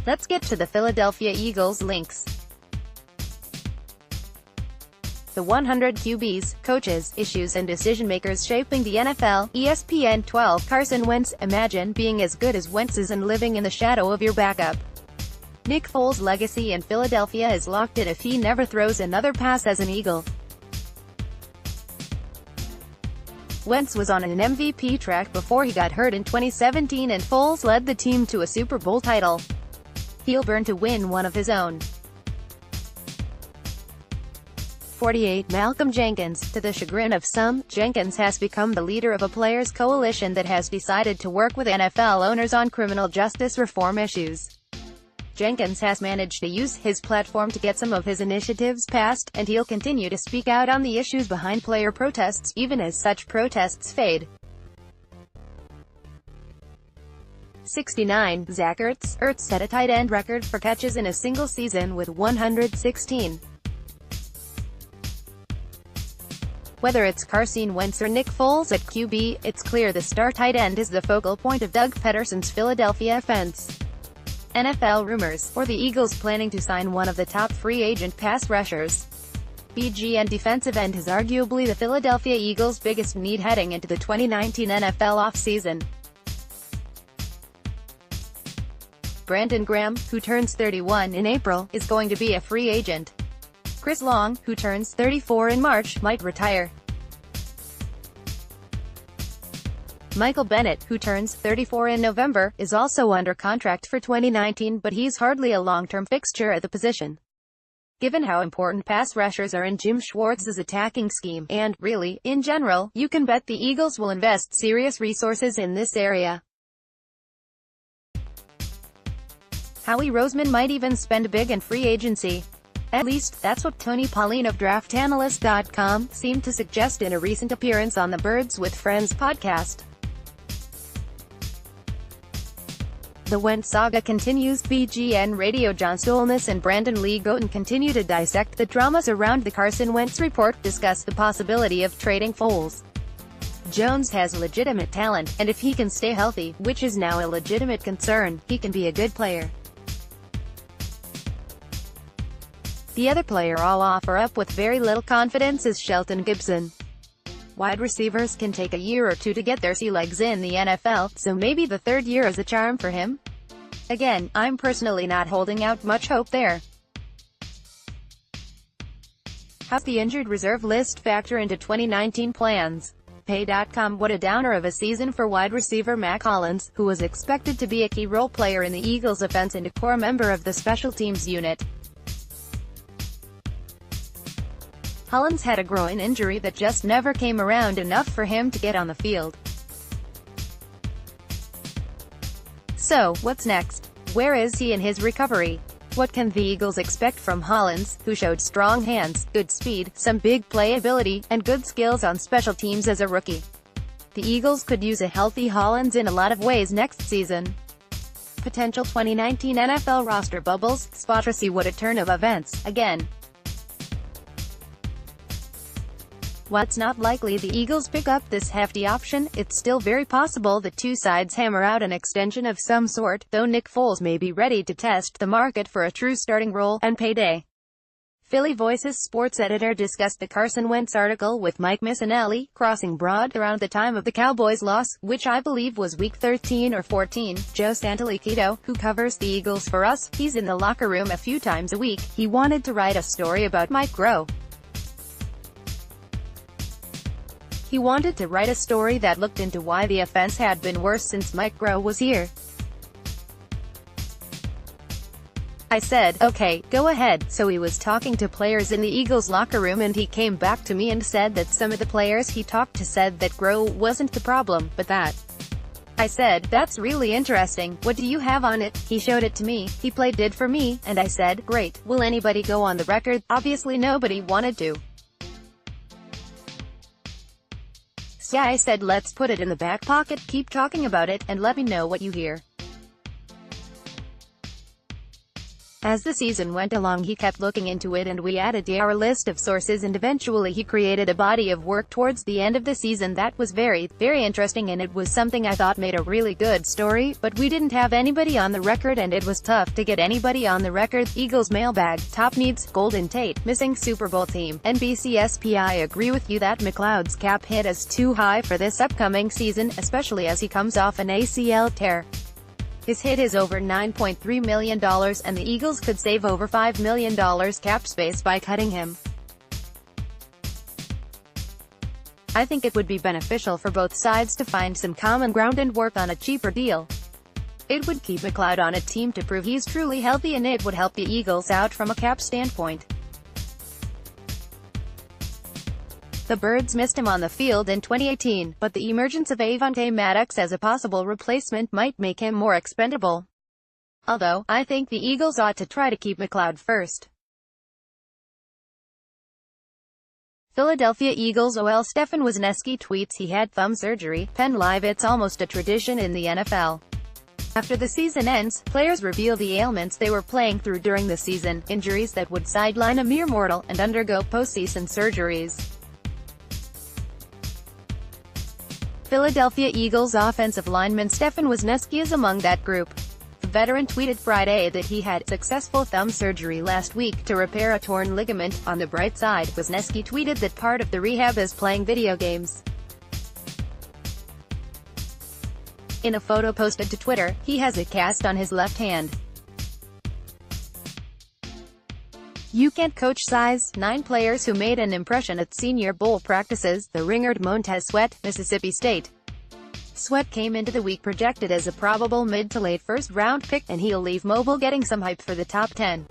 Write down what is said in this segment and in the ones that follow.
Let's get to the Philadelphia Eagles links. The 100 QBs, coaches, issues and decision-makers shaping the NFL, ESPN 12, Carson Wentz, imagine being as good as Wentz is and living in the shadow of your backup. Nick Foles' legacy in Philadelphia is locked in if he never throws another pass as an Eagle. Wentz was on an MVP track before he got hurt in 2017 and Foles led the team to a Super Bowl title. He'll burn to win one of his own. 48. Malcolm Jenkins. To the chagrin of some, Jenkins has become the leader of a players' coalition that has decided to work with NFL owners on criminal justice reform issues. Jenkins has managed to use his platform to get some of his initiatives passed, and he'll continue to speak out on the issues behind player protests, even as such protests fade. 69. Zach Ertz. Ertz set a tight end record for catches in a single season with 116. Whether it's Carson Wentz or Nick Foles at QB, it's clear the star tight end is the focal point of Doug Peterson's Philadelphia offense. NFL rumors, or the Eagles planning to sign one of the top free agent pass rushers. BGN defensive end is arguably the Philadelphia Eagles' biggest need heading into the 2019 NFL offseason. Brandon Graham, who turns 31 in April, is going to be a free agent. Chris Long, who turns 34 in March, might retire. Michael Bennett, who turns 34 in November, is also under contract for 2019 but he's hardly a long-term fixture at the position. Given how important pass rushers are in Jim Schwartz's attacking scheme, and, really, in general, you can bet the Eagles will invest serious resources in this area. Howie Roseman might even spend big in free agency. At least, that's what Tony Pauline of DraftAnalyst.com seemed to suggest in a recent appearance on the Birds with Friends podcast. The Wentz saga continues. BGN Radio John Stolnis and Brandon Lee Goten continue to dissect the dramas around the Carson Wentz report, discuss the possibility of trading Foles. Jones has legitimate talent, and if he can stay healthy, which is now a legitimate concern, he can be a good player. The other player I'll offer up with very little confidence is Shelton Gibson. Wide receivers can take a year or two to get their sea legs in the NFL, so maybe the third year is a charm for him. Again, I'm personally not holding out much hope there. How's the injured reserve list factor into 2019 plans? Pay.com. What a downer of a season for wide receiver Mack Hollins, who was expected to be a key role player in the Eagles' offense and a core member of the special teams unit. Hollins had a groin injury that just never came around enough for him to get on the field. So, what's next? Where is he in his recovery? What can the Eagles expect from Hollins, who showed strong hands, good speed, some big playability, and good skills on special teams as a rookie? The Eagles could use a healthy Hollins in a lot of ways next season. Potential 2019 NFL roster bubbles, spot to see what a turn of events, again. While it's not likely the Eagles pick up this hefty option, it's still very possible the two sides hammer out an extension of some sort, though Nick Foles may be ready to test the market for a true starting role and payday. Philly Voice's sports editor discussed the Carson Wentz article with Mike Missanelli, crossing broad around the time of the Cowboys' loss, which I believe was week 13 or 14. Joe Santoliquito, who covers the Eagles for us, he's in the locker room a few times a week. He wanted to write a story about Mike Groh. He wanted to write a story that looked into why the offense had been worse since Mike Groh was here. I said, okay, go ahead. So he was talking to players in the Eagles locker room and he came back to me and said that some of the players he talked to said that Groh wasn't the problem, but that. I said, that's really interesting. What do you have on it? He showed it to me. He played it for me, and I said, great. Will anybody go on the record? Obviously nobody wanted to. So yeah, I said let's put it in the back pocket, keep talking about it, and let me know what you hear. As the season went along, he kept looking into it, and we added to our list of sources, and eventually he created a body of work towards the end of the season that was very, very interesting, and it was something I thought made a really good story, but we didn't have anybody on the record, and it was tough to get anybody on the record. Eagles mailbag, top needs, Golden Tate, missing Super Bowl team, NBCSP. I agree with you that McLeod's cap hit is too high for this upcoming season, especially as he comes off an ACL tear. His hit is over $9.3 million, and the Eagles could save over $5 million cap space by cutting him. I think it would be beneficial for both sides to find some common ground and work on a cheaper deal. It would keep McLeod on a team to prove he's truly healthy, and it would help the Eagles out from a cap standpoint. The Birds missed him on the field in 2018, but the emergence of Avonte Maddox as a possible replacement might make him more expendable. Although, I think the Eagles ought to try to keep McLeod first. Philadelphia Eagles OL Stefan Wisniewski tweets he had thumb surgery. Penn Live. It's almost a tradition in the NFL. After the season ends, players reveal the ailments they were playing through during the season, injuries that would sideline a mere mortal, and undergo postseason surgeries. Philadelphia Eagles offensive lineman Stefan Wisniewski is among that group. The veteran tweeted Friday that he had successful thumb surgery last week to repair a torn ligament. On the bright side, Wisniewski tweeted that part of the rehab is playing video games. In a photo posted to Twitter, he has a cast on his left hand. You can't coach size. 9 players who made an impression at Senior Bowl practices. The ringer Montez Sweat, Mississippi State. Sweat came into the week projected as a probable mid to late first-round pick, and he'll leave Mobile getting some hype for the top 10.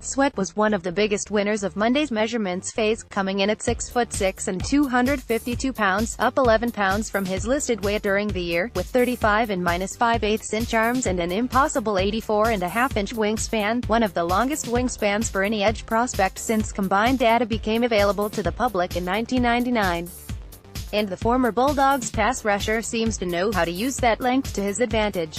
Sweat was one of the biggest winners of Monday's measurements phase, coming in at 6'6" and 252 pounds, up 11 pounds from his listed weight during the year, with 35 and -5/8 inch arms and an impossible 84.5-inch wingspan, one of the longest wingspans for any edge prospect since combined data became available to the public in 1999. And the former Bulldogs pass rusher seems to know how to use that length to his advantage.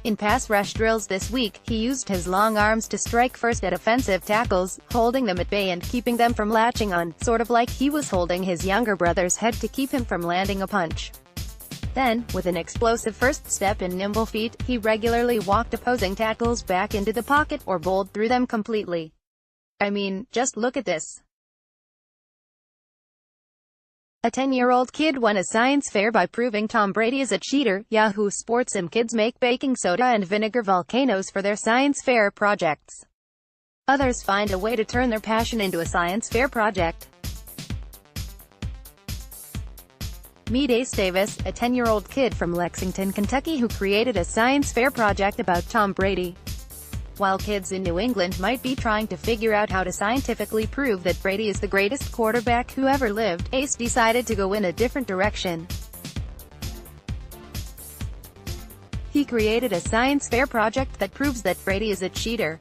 In pass rush drills this week, he used his long arms to strike first at offensive tackles, holding them at bay and keeping them from latching on, sort of like he was holding his younger brother's head to keep him from landing a punch. Then, with an explosive first step and nimble feet, he regularly walked opposing tackles back into the pocket, or bowled through them completely. I mean, just look at this. A 10-year-old kid won a science fair by proving Tom Brady is a cheater. Yahoo Sports. Some kids make baking soda and vinegar volcanoes for their science fair projects. Others find a way to turn their passion into a science fair project. Meet Ace Davis, a 10-year-old kid from Lexington, Kentucky who created a science fair project about Tom Brady. While kids in New England might be trying to figure out how to scientifically prove that Brady is the greatest quarterback who ever lived, Ace decided to go in a different direction. He created a science fair project that proves that Brady is a cheater.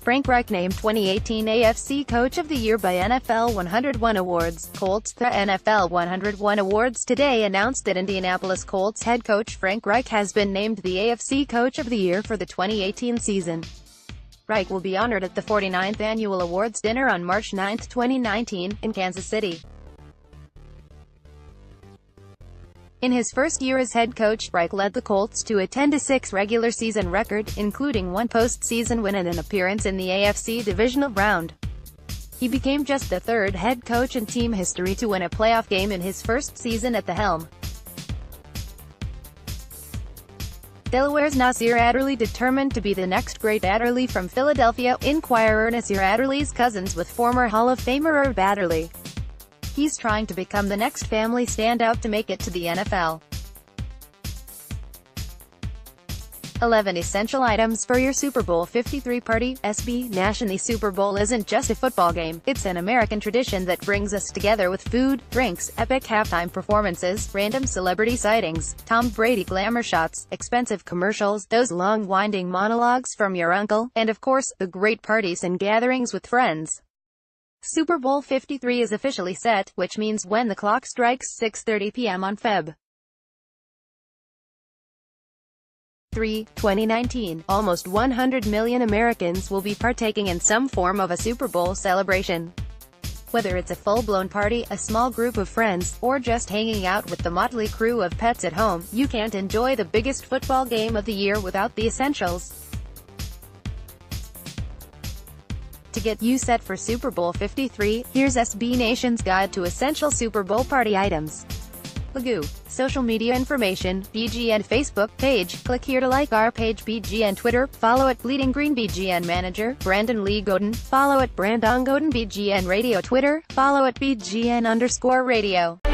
Frank Reich named 2018 AFC Coach of the Year by NFL 101 Awards. Colts. The NFL 101 Awards today announced that Indianapolis Colts head coach Frank Reich has been named the AFC Coach of the Year for the 2018 season. Reich will be honored at the 49th Annual Awards Dinner on March 9, 2019, in Kansas City. In his first year as head coach, Reich led the Colts to a 10-6 regular season record, including one postseason win and an appearance in the AFC divisional round. He became just the third head coach in team history to win a playoff game in his first season at the helm. Delaware's Nasir Adderley determined to be the next great Adderley from Philadelphia. Inquirer. Nasir Adderley's cousins with former Hall of Famer Herb Adderley. He's trying to become the next family standout to make it to the NFL. 11 essential items for your Super Bowl 53 party. SB Nation. The Super Bowl isn't just a football game, it's an American tradition that brings us together with food, drinks, epic halftime performances, random celebrity sightings, Tom Brady glamour shots, expensive commercials, those long winding monologues from your uncle, and of course, the great parties and gatherings with friends. Super Bowl 53 is officially set, which means when the clock strikes 6:30 p.m. on Feb. 2019, almost 100 million Americans will be partaking in some form of a Super Bowl celebration. Whether it's a full-blown party, a small group of friends, or just hanging out with the motley crew of pets at home, you can't enjoy the biggest football game of the year without the essentials. To get you set for Super Bowl 53, here's SB Nation's guide to essential Super Bowl party items. Logo. Social media information, BGN Facebook page. Click here to like our page. BGN Twitter, follow at Bleeding Green. BGN Manager, Brandon Lee Godin, follow at Brandon Godin. BGN Radio Twitter, follow at BGN_radio.